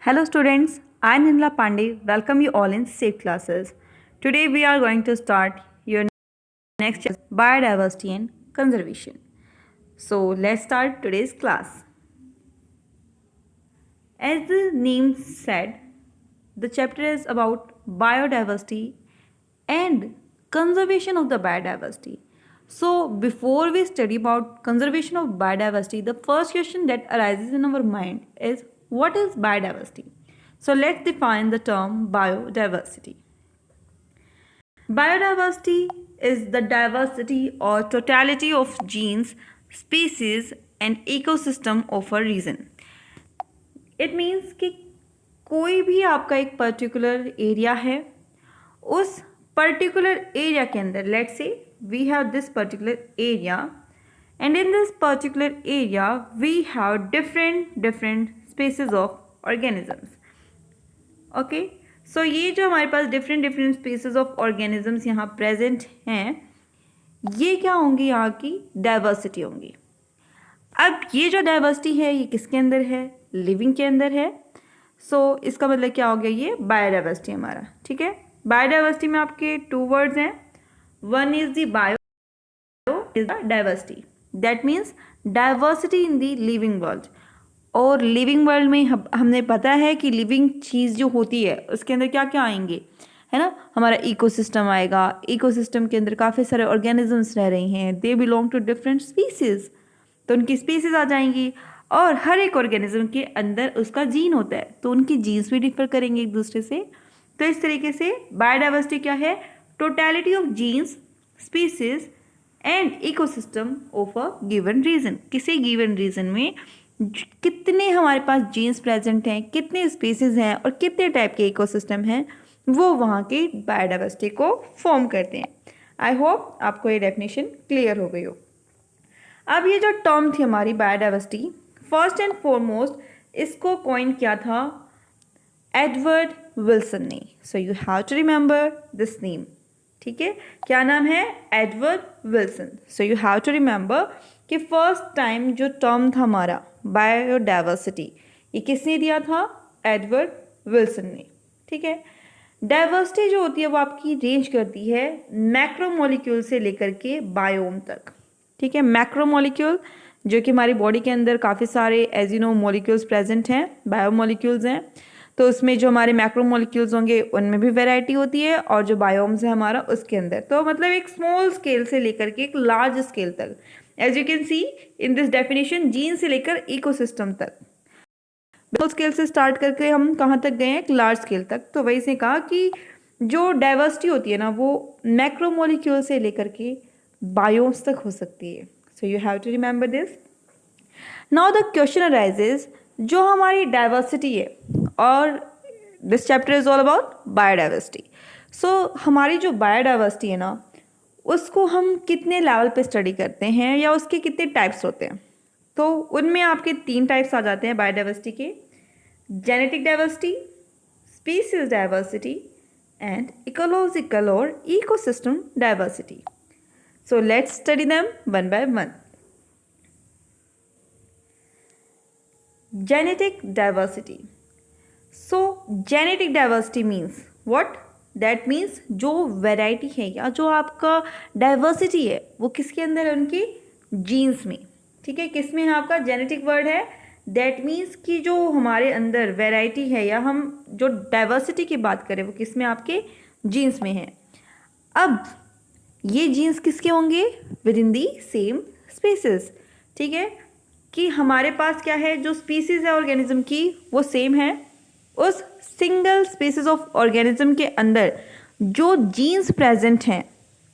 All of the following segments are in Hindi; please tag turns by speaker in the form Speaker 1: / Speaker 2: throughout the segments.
Speaker 1: Hello students, I am Nirmala Pandey. Welcome you all in Safe Classes. Today we are going to start your next chapter, Biodiversity and Conservation. So let's start today's class. As the name said, the chapter is about biodiversity and conservation of the biodiversity. So before we study about conservation of biodiversity, the first question that arises in our mind is what is biodiversity? So let's define the term biodiversity. Biodiversity is the diversity or totality of genes, species and ecosystem of a region. It means कि कोई भी आपका एक पर्टिकुलर एरिया है, उस पर्टिकुलर एरिया के अंदर let's say we have this particular area and in this particular area we have different species of organisms. Okay, so ये जो हमारे पास डिफरेंट स्पीसीज ऑफ ऑर्गेनिजम्स यहाँ प्रेजेंट हैं, ये क्या होंगी? यहाँ की डाइवर्सिटी होंगी. अब ये जो डाइवर्सिटी है ये किसके अंदर है? लिविंग के अंदर है. सो इसका मतलब क्या हो गया? ये बायोडाइवर्सिटी हमारा. ठीक है, बायोडाइवर्सिटी में आपके टू वर्ड्स हैं. One is the bio is the diversity. That means diversity in the living world. और लिविंग वर्ल्ड में हमने पता है कि लिविंग चीज़ जो होती है उसके अंदर क्या क्या आएंगे, है ना? हमारा इकोसिस्टम आएगा. इकोसिस्टम के अंदर काफ़ी सारे ऑर्गेनिजम्स रह रही हैं. They belong to different species, तो उनकी स्पीसीज आ जाएंगी. और हर एक ऑर्गेनिज्म के अंदर उसका जीन होता है, तो उनकी जीन्स भी डिफर करेंगे एक दूसरे से. तो इस तरीके से बायोडाइवर्सिटी क्या है? Totality of genes, species and ecosystem of a given region. किसी गिवन रीजन में कितने हमारे पास जीन्स प्रेजेंट हैं, कितने स्पीसीज हैं और कितने टाइप के इकोसिस्टम हैं, वो वहाँ की बायोडाइवर्सिटी को फॉर्म करते हैं. आई होप आपको ये डेफिनेशन क्लियर हो गई हो. अब ये जो टर्म थी हमारी बायोडाइवर्सिटी, फर्स्ट एंड फॉरमोस्ट इसको कॉइन किया था एडवर्ड विल्सन ने. So you have to remember this name. ठीक है, क्या नाम है? Edward Wilson. So you have to remember कि फर्स्ट टाइम जो टर्म था हमारा बायोडाइवर्सिटी, ये किसने दिया था? एडवर्ड विल्सन ने. ठीक है, डाइवर्सिटी जो होती है वो आपकी रेंज करती है मैक्रोमोलिक्यूल से लेकर के बायोम तक. ठीक है, मैक्रोमोलिक्यूल जो कि हमारी बॉडी के अंदर काफ़ी सारे as you know molecules present हैं, बायोमोलिक्यूल्स हैं. तो उसमें जो हमारे मैक्रोमोलिक्यूल्स होंगे उनमें भी वैरायटी होती है, और जो बायोम्स है हमारा उसके अंदर. तो मतलब एक स्मॉल स्केल से लेकर के एक लार्ज स्केल तक, as you can see in this definition, gene से लेकर इकोसिस्टम तक. स्मॉल स्केल से स्टार्ट करके हम कहाँ तक गए हैं? एक लार्ज स्केल तक. तो वही से कहा कि जो डाइवर्सिटी होती है ना, वो मैक्रोमोलिक्यूल से लेकर के बायोम्स तक हो सकती है. So you have to remember this. Now the question arises, जो हमारी डाइवर्सिटी है, और this chapter is all about biodiversity. So हमारी जो बायोडाइवर्सिटी है ना, उसको हम कितने लेवल पे स्टडी करते हैं या उसके कितने टाइप्स होते हैं? तो उनमें आपके 3 टाइप्स आ जाते हैं बायोडाइवर्सिटी के: genetic diversity, species diversity and ecological और ecosystem diversity. So let's study them one by one. Genetic diversity. So genetic diversity means what? That means जो वैरायटी है या जो आपका डाइवर्सिटी है वो किसके अंदर है? उनकी जीन्स में. ठीक है, किस में है? आपका जेनेटिक वर्ड है. दैट मीन्स कि जो हमारे अंदर वैरायटी है या हम जो डाइवर्सिटी की बात करें वो किस में? आपके जीन्स में है. अब ये जीन्स किसके होंगे? With in the same species. ठीक है, कि हमारे पास क्या है? जो स्पीसीज है ऑर्गेनिज्म की वो सेम है. उस सिंगल स्पीसीज ऑफ ऑर्गेनिज्म के अंदर जो जीन्स प्रेजेंट हैं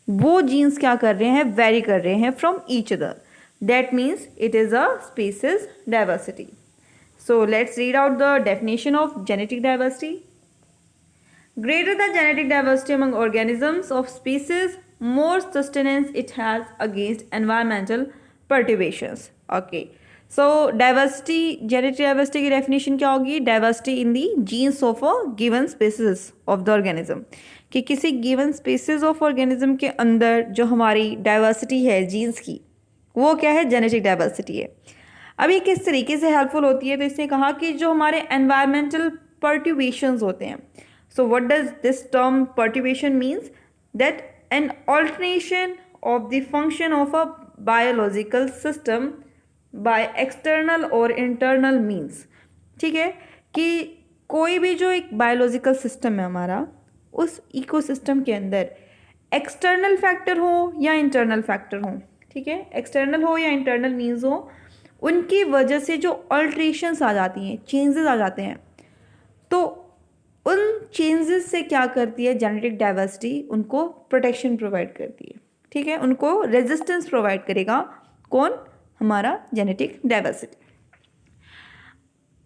Speaker 1: वो जीन्स क्या कर रहे हैं? वेरी कर रहे हैं from each other. That means it is a species diversity. So let's read out the definition of genetic diversity. Greater the genetic diversity among organisms of species, more sustenance it has against environmental perturbations. Okay. So diversity, genetic diversity की definition क्या होगी? Diversity in the genes of a given species of the organism. कि किसी given species of organism के अंदर जो हमारी diversity है genes की, वो क्या है? Genetic diversity है. अब ये किस तरीके से हेल्पफुल होती है, तो इसने कहा कि जो हमारे एनवायरमेंटल पर्ट्यूबेशंस होते हैं, so what does this term perturbation means, that an alternation of the function of a biological system by external और इंटरनल मीन्स। ठीक है, कि कोई भी जो एक बायोलॉजिकल सिस्टम है हमारा, उस इकोसिस्टम के अंदर एक्सटर्नल फैक्टर हो या इंटरनल फैक्टर हो, ठीक है, एक्सटर्नल हो या इंटरनल मीन्स हो, उनकी वजह से जो अल्ट्रेशंस आ जाती हैं, चेंजेस आ जाते हैं, तो उन चेंजेस से क्या करती है जेनेटिक डाइवर्सिटी, उनको प्रोटेक्शन प्रोवाइड करती है। ठीक है, उनको रेजिस्टेंस प्रोवाइड करेगा कौन, हमारा जेनेटिक डाइवर्सिटी।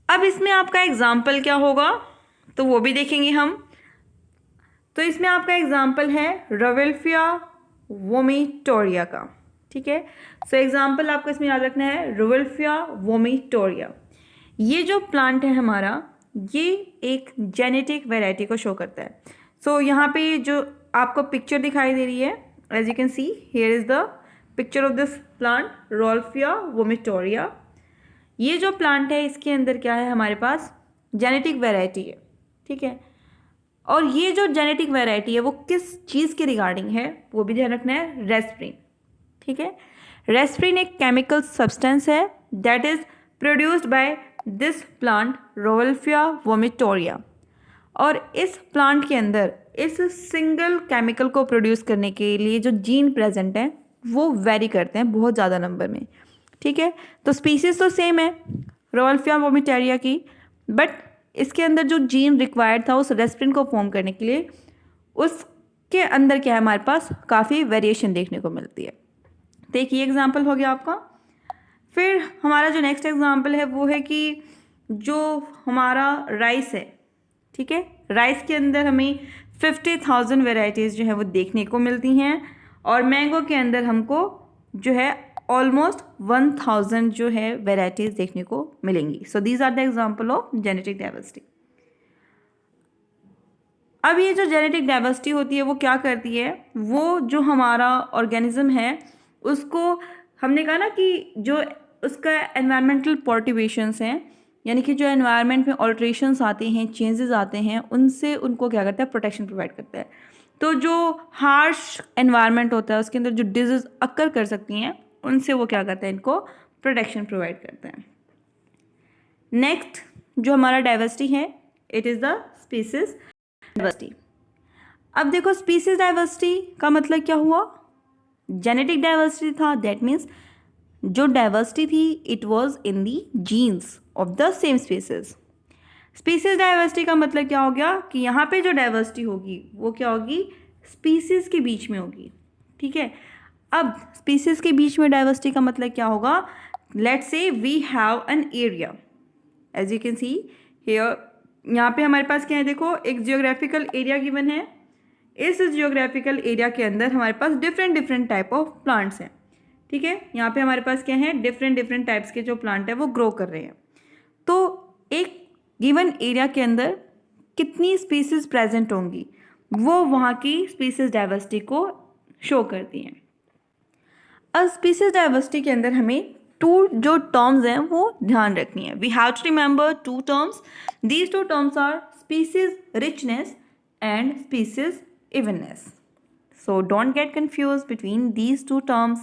Speaker 1: अब इसमें आपका एग्जाम्पल क्या होगा, तो वो भी देखेंगे हम। तो इसमें आपका एग्जाम्पल है रवेल्फिया वोमिटोरिया का। ठीक है, सो एग्जाम्पल आपको इसमें याद रखना है, रवेल्फिया वोमिटोरिया। ये जो प्लांट है हमारा, ये एक जेनेटिक वैरायटी को शो करता है। सो यहाँ पे जो आपको पिक्चर दिखाई दे रही है, as you can see here is the picture of this plant Rauvolfia vomitoria. ये जो प्लांट है इसके अंदर क्या है, हमारे पास जेनेटिक वैरायटी है। ठीक है, और ये जो जेनेटिक वैरायटी है वो किस चीज़ के रिगार्डिंग है, वो भी ध्यान रखना है, रेस्प्रिन। ठीक है, रेस्प्रिन एक केमिकल सब्सटेंस है that is produced by this plant Rauvolfia vomitoria. और इस प्लांट के अंदर इस सिंगल केमिकल को प्रोड्यूस करने के लिए जो जीन प्रेजेंट हैं वो वेरी करते हैं बहुत ज़्यादा नंबर में। ठीक है, तो स्पीसीज तो सेम है रवेल्फिया वोमिटोरिया की, बट इसके अंदर जो जीन रिक्वायर्ड था उस रेस्प्रिन को फॉर्म करने के लिए, उसके अंदर क्या है हमारे पास काफ़ी वेरिएशन देखने को मिलती है। तो एक ये एग्जाम्पल हो गया आपका। फिर हमारा जो नेक्स्ट एग्जाम्पल है वो है कि जो हमारा राइस है, ठीक है, राइस के अंदर हमें 50,000 वेराइटीज़ जो है वो देखने को मिलती हैं, और मैंगो के अंदर हमको जो है ऑलमोस्ट 1000 जो है वेराइटीज़ देखने को मिलेंगी। So these are the example of genetic diversity. अब ये जो जेनेटिक डाइवर्सिटी होती है वो क्या करती है, वो जो हमारा ऑर्गेनिज्म है उसको, हमने कहा ना कि जो उसका एनवायरमेंटल पर्टर्बेशंस हैं, यानी कि जो एनवायरनमेंट में ऑल्ट्रेशंस आते हैं, चेंजेस आते हैं, उनसे उनको क्या करता है, प्रोटेक्शन प्रोवाइड करता है। तो जो हार्श एनवायरनमेंट होता है उसके अंदर जो डिजीज अक्कर कर सकती हैं, उनसे वो क्या करता है, इनको प्रोटेक्शन प्रोवाइड करता है। नेक्स्ट जो हमारा डाइवर्सिटी है, it is the species diversity. अब देखो स्पीसीज डाइवर्सिटी का मतलब क्या हुआ, जेनेटिक डाइवर्सिटी था, दैट मीन्स जो डाइवर्सिटी थी it was in the jeans of the same species. Species diversity का मतलब क्या हो गया कि यहाँ पे जो डाइवर्सिटी होगी वो क्या होगी, स्पीसीज के बीच में होगी। ठीक है, अब स्पीसीज के बीच में डाइवर्सिटी का मतलब क्या होगा, let's say we have an area, as you can see here, यहाँ पे हमारे पास क्या है, देखो एक जियोग्राफिकल एरिया गिवन है। इस जियोग्राफिकल एरिया के अंदर हमारे पास different different type of plants हैं। ठीक है, यहाँ पे हमारे पास क्या है, डिफरेंट डिफरेंट टाइप्स के जो प्लांट है वो ग्रो कर रहे हैं। तो एक गिवन एरिया के अंदर कितनी स्पीसीज प्रेजेंट होंगी वो वहाँ की स्पीसीज डाइवर्सिटी को शो करती हैं। अब स्पीसीज डाइवर्सिटी के अंदर हमें टू जो टर्म्स हैं वो ध्यान रखनी है। We have to remember two terms, these two terms are species richness and species evenness. So don't get confuse between these two terms,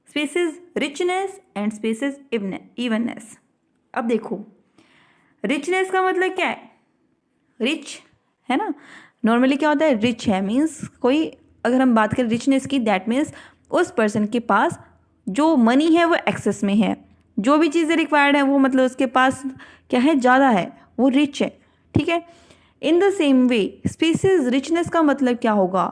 Speaker 1: species richness and species evenness. अब देखो रिचनेस का मतलब क्या है, रिच है ना, नॉर्मली क्या होता है, रिच है मीन्स कोई, अगर हम बात करें रिचनेस की, दैट मीन्स उस पर्सन के पास जो मनी है वो एक्सेस में है, जो भी चीज़ें रिक्वायर्ड है वो मतलब उसके पास क्या है, ज़्यादा है, वो रिच है। ठीक है, in the same way species richness का मतलब क्या होगा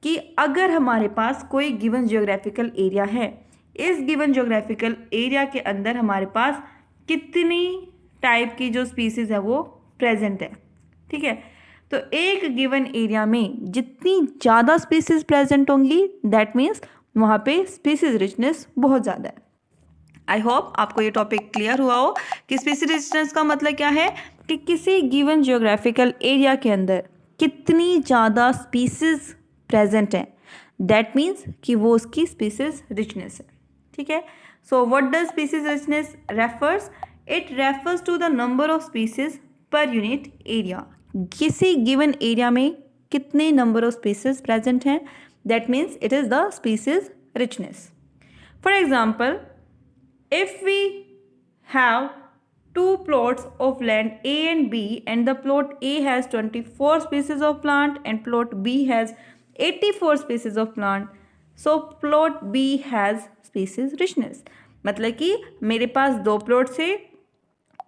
Speaker 1: कि अगर हमारे पास कोई गिवन जियोग्राफिकल एरिया है, इस गिवन जियोग्राफिकल एरिया के अंदर हमारे पास कितनी टाइप की जो स्पीसीज है वो प्रेजेंट है। ठीक है, तो एक गिवन एरिया में जितनी ज़्यादा स्पीसीज प्रेजेंट होंगी, दैट मीन्स वहाँ पे स्पीसीज रिचनेस बहुत ज़्यादा है। आई होप आपको ये टॉपिक क्लियर हुआ हो कि स्पीसीज रिचनेस का मतलब क्या है कि किसी गिवन जियोग्राफिकल एरिया के अंदर कितनी ज़्यादा स्पीसीज प्रेजेंट हैं, दैट मीन्स कि वो उसकी स्पीसीज रिचनेस है। ठीक है, So what does species richness refers? It refers to the number of species per unit area. किसी given area में कितने number of species present हैं, that means it is the species richness. For example, if we have two plots of land A and B, and the plot A has 24 species of plant and plot B has 84 species of plant, so plot B has species richness. मतलब कि मेरे पास दो प्लॉट्स है,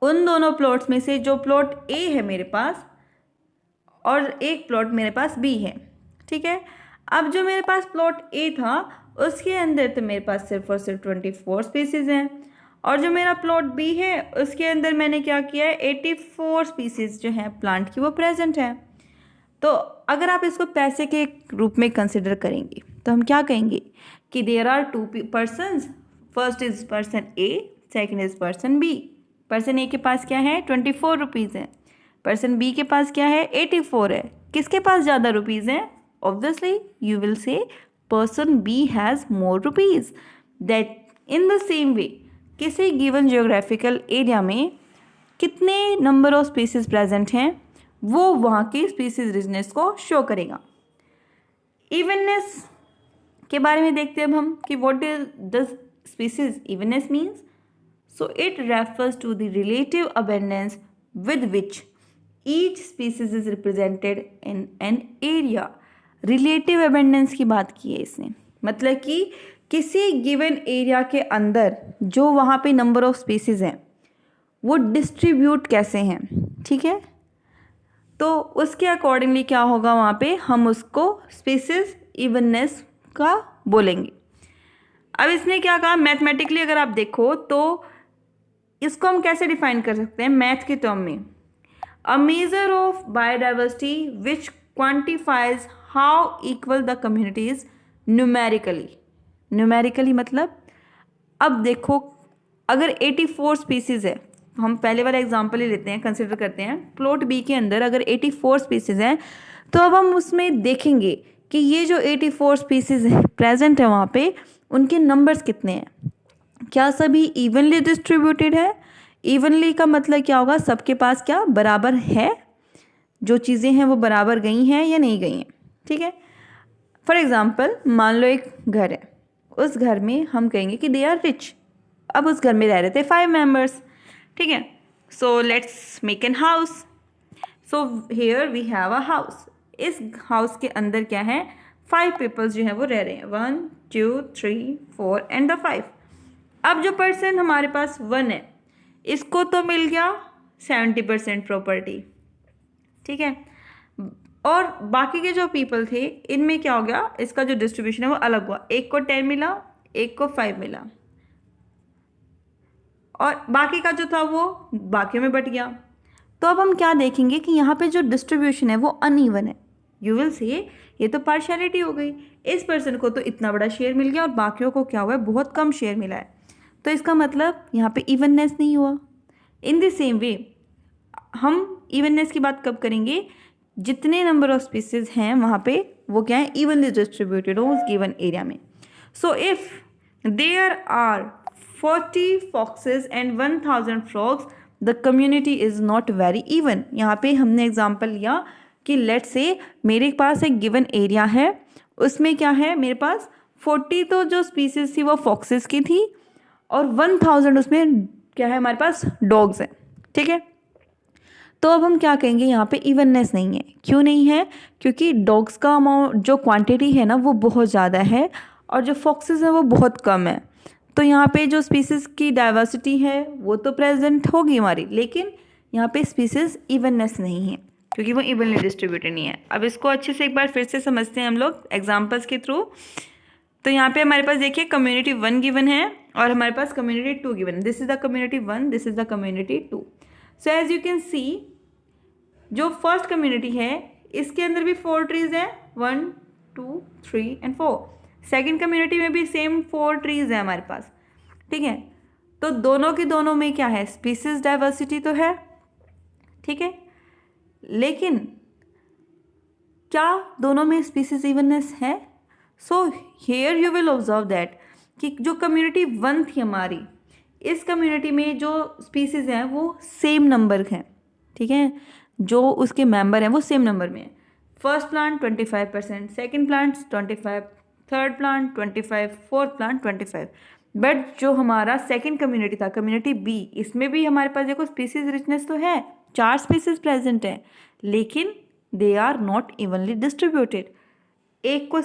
Speaker 1: उन दोनों प्लॉट्स में से जो प्लॉट A है मेरे पास और एक प्लॉट मेरे पास B है, ठीक है। अब जो मेरे पास प्लॉट A था उसके अंदर तो मेरे पास सिर्फ और सिर्फ 24 स्पीसीज़ हैं, और जो मेरा प्लॉट B है उसके अंदर मैंने क्या किया है, 84 स्पीसीज़ जो हैं प्लांट की वो प्रेजेंट हैं। तो अगर आप इसको पैसे के रूप में कंसिडर करेंगे तो हम क्या कहेंगे कि there are two persons, first is person A, second is person B। Person A के पास क्या है, 24 रुपीज़ है, पर्सन B के पास क्या है, 84 है। किसके पास ज़्यादा रुपीज़ हैं? Obviously you will say person B has more rupees. That in the same way किसी गिवन जियोग्राफिकल एरिया में कितने नंबर ऑफ स्पीसीज प्रेजेंट हैं वो वहाँ की स्पीसीज रिचनेस को शो करेगा। इवननेस के बारे में देखते हैं अब हम कि what does species evenness means. So it refers to the relative abundance with which each species is represented in an area. Relative abundance की बात की है इसने, मतलब कि किसी गिवन एरिया के अंदर जो वहाँ पे नंबर ऑफ स्पीसीज हैं वो डिस्ट्रीब्यूट कैसे हैं, ठीक है। तो उसके अकॉर्डिंगली क्या होगा वहाँ पे, हम उसको स्पीसीज इवननेस का बोलेंगे। अब इसने क्या कहा, मैथमेटिकली अगर आप देखो तो इसको हम कैसे डिफाइन कर सकते हैं मैथ के टर्म में, a measure of biodiversity which quantifies how equal the community is numerically. Numerically मतलब अब देखो अगर 84 स्पीसीज़ है, हम पहले वाला एग्जांपल ही लेते हैं, कंसिडर करते हैं प्लॉट बी के अंदर अगर 84 स्पीसीज़ हैं, तो अब हम उसमें देखेंगे कि ये जो 84 स्पीसीज़ है प्रेजेंट है वहाँ पे उनके नंबर्स कितने हैं, क्या सभी इवनली डिस्ट्रीब्यूटेड है। इवनली का मतलब क्या होगा, सबके पास क्या बराबर है, जो चीज़ें हैं वो बराबर गई हैं या नहीं गई हैं, ठीक है। फॉर एग्ज़ाम्पल मान लो एक घर है, उस घर में हम कहेंगे कि दे आर रिच। अब उस घर में रह रहे थे 5 मेंबर्स, ठीक है। So let's make an house. So here we have a house. इस हाउस के अंदर क्या है, 5 पीपल्स जो हैं वो रह रहे हैं, 1 2 3 4 एंड द 5। अब जो पर्सन हमारे पास 1 है इसको तो मिल गया 70% प्रॉपर्टी, ठीक है, और बाकी के जो पीपल थे इनमें क्या हो गया, इसका जो डिस्ट्रीब्यूशन है वो अलग हुआ, एक को 10 मिला, एक को 5 मिला, और बाकी का जो था वो बाकियों में बट गया। तो अब हम क्या देखेंगे कि यहाँ पे जो डिस्ट्रीब्यूशन है वो अनइवन है। यू विल से ये तो पार्शियलिटी हो गई, इस पर्सन को तो इतना बड़ा शेयर मिल गया और बाकियों को क्या हुआ है, बहुत कम शेयर मिला है, तो इसका मतलब यहाँ पे इवननेस नहीं हुआ। इन द सेम वे हम इवननेस की बात कब करेंगे, जितने नंबर ऑफ स्पीसीज हैं वहाँ पे वो क्या है, इवनली डिस्ट्रीब्यूटेड हो उस गिवन एरिया में। So if there are 40 foxes and 1000 frogs, the community is not very even। यहाँ पे हमने एग्जाम्पल लिया कि लेट से मेरे पास एक गिवन एरिया है, उसमें क्या है, मेरे पास 40 तो जो स्पीसीज थी वो फॉक्सेस की थी और 1000 उसमें क्या है हमारे पास डॉग्स हैं, ठीक है। तो अब हम क्या कहेंगे, यहाँ पे इवननेस नहीं है। क्यों नहीं है, क्योंकि डॉग्स का अमाउंट जो क्वांटिटी है ना वो बहुत ज़्यादा है और जो फॉक्सेस हैं वो बहुत कम है। तो यहाँ पे जो स्पीसीज़ की डाइवर्सिटी है वो तो प्रेजेंट होगी हमारी, लेकिन यहाँ पे स्पीसीज़ इवननेस नहीं है क्योंकि वो इवनली डिस्ट्रीब्यूटेड नहीं है। अब इसको अच्छे से एक बार फिर से समझते हैं हम लोग एग्जांपल्स के थ्रू। तो यहाँ पे हमारे पास देखिए कम्युनिटी 1 गिवन है और हमारे पास कम्युनिटी 2 गिवन है। This is the community 1, this is the community 2। So as you can see जो फर्स्ट कम्युनिटी है इसके अंदर भी 4 ट्रीज़ हैं, 1 2 3 एंड 4। सेकेंड कम्युनिटी में भी सेम 4 ट्रीज़ है हमारे पास, ठीक है। तो दोनों की दोनों में क्या है, स्पीसीज डाइवर्सिटी तो है, ठीक है, लेकिन क्या दोनों में स्पीसीज इवननेस है। So here you will observe that कि जो कम्युनिटी 1 थी हमारी, इस कम्युनिटी में जो स्पीसीज़ हैं वो सेम नंबर हैं, ठीक है, जो उसके मेंबर हैं वो सेम नंबर में हैं। First plant 25%, second plant 25, third plant 25, fourth plant 25। But जो हमारा सेकेंड कम्युनिटी था, कम्युनिटी बी, इसमें भी हमारे पास देखो स्पीसीज रिचनेस तो है, 4 स्पीसीज प्रेजेंट हैं, लेकिन they are not evenly distributed. एक को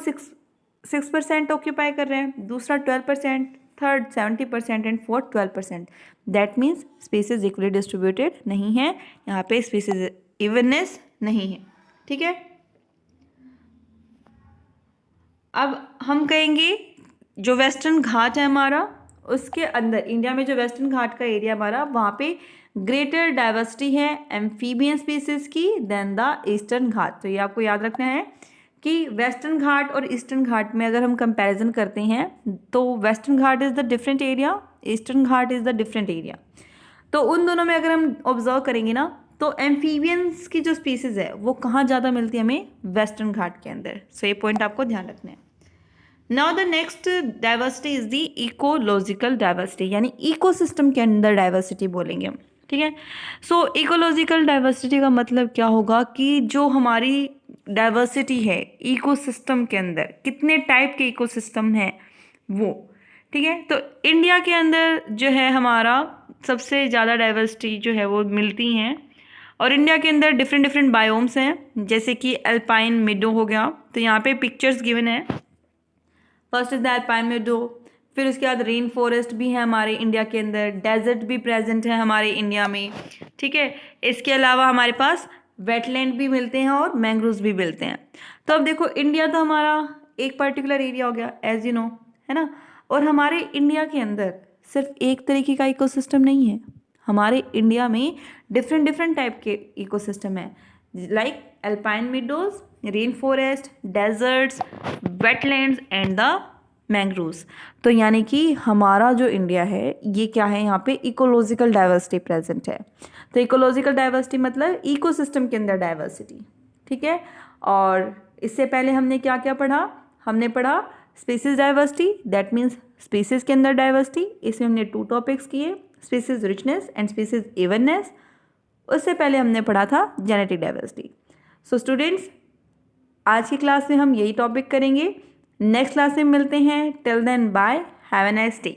Speaker 1: 6% ऑक्यूपाई कर रहे हैं, दूसरा 12%, third 70% and fourth 12%। That means species equally distributed नहीं है, यहाँ पे स्पीसीज इवननेस नहीं है, ठीक है। अब हम कहेंगे जो वेस्टर्न घाट है हमारा, उसके अंदर इंडिया में जो वेस्टर्न घाट का एरिया हमारा, वहाँ पे ग्रेटर डाइवर्सिटी है एम्फीबियन स्पीसीज की देन द ईस्टर्न घाट। तो ये आपको याद रखना है कि वेस्टर्न घाट और ईस्टर्न घाट में अगर हम कंपैरिजन करते हैं तो western Ghat is the different area, eastern Ghat is the different area. तो उन दोनों में अगर हम ऑब्जर्व करेंगे ना, तो एम्फीबियंस की जो स्पीसीज़ है वो कहाँ ज़्यादा मिलती है हमें, वेस्टर्न घाट के अंदर। सो ये पॉइंट आपको ध्यान रखना है। Now the next diversity is the ecological diversity, यानी इकोसिस्टम के अंदर डाइवर्सिटी बोलेंगे हम, ठीक है। सो इकोलॉजिकल डाइवर्सिटी का मतलब क्या होगा कि जो हमारी डाइवर्सिटी है इकोसिस्टम के अंदर, कितने टाइप के इकोसिस्टम हैं वो, ठीक है। तो इंडिया के अंदर जो है हमारा सबसे ज़्यादा डाइवर्सिटी जो है वो मिलती हैं, और इंडिया के अंदर डिफरेंट डिफरेंट बायोम्स हैं, जैसे कि अल्पाइन मिडो हो गया। तो यहाँ पे पिक्चर्स गिवन है, फर्स्ट इज द अल्पाइन मिडो, फिर उसके बाद रेन फॉरेस्ट भी है हमारे इंडिया के अंदर, डेजर्ट भी प्रेजेंट है हमारे इंडिया में, ठीक है। इसके अलावा हमारे पास वेटलैंड भी मिलते हैं और मैंग्रोव्स भी मिलते हैं। तो अब देखो इंडिया तो हमारा एक पर्टिकुलर एरिया हो गया एज यू नो, है ना, और हमारे इंडिया के अंदर सिर्फ एक तरीके का इकोसिस्टम नहीं है, हमारे इंडिया में डिफरेंट डिफरेंट टाइप के इकोसिस्टम है, like alpine meadows, rainforest, deserts, wetlands and the mangroves. तो यानी कि हमारा जो इंडिया है ये क्या है, यहाँ पे इकोलॉजिकल डाइवर्सिटी प्रेजेंट है। तो इकोलॉजिकल डाइवर्सिटी मतलब इकोसिस्टम के अंदर डाइवर्सिटी, ठीक है। और इससे पहले हमने क्या क्या पढ़ा, हमने पढ़ा species diversity, that means species के अंदर डाइवर्सिटी। इसमें हमने 2 टॉपिक्स किए, species richness and species evenness. उससे पहले हमने पढ़ा था जेनेटिक डाइवर्सिटी। सो स्टूडेंट्स, आज की क्लास में हम यही टॉपिक करेंगे, नेक्स्ट क्लास में मिलते हैं। Till then bye, have a nice day.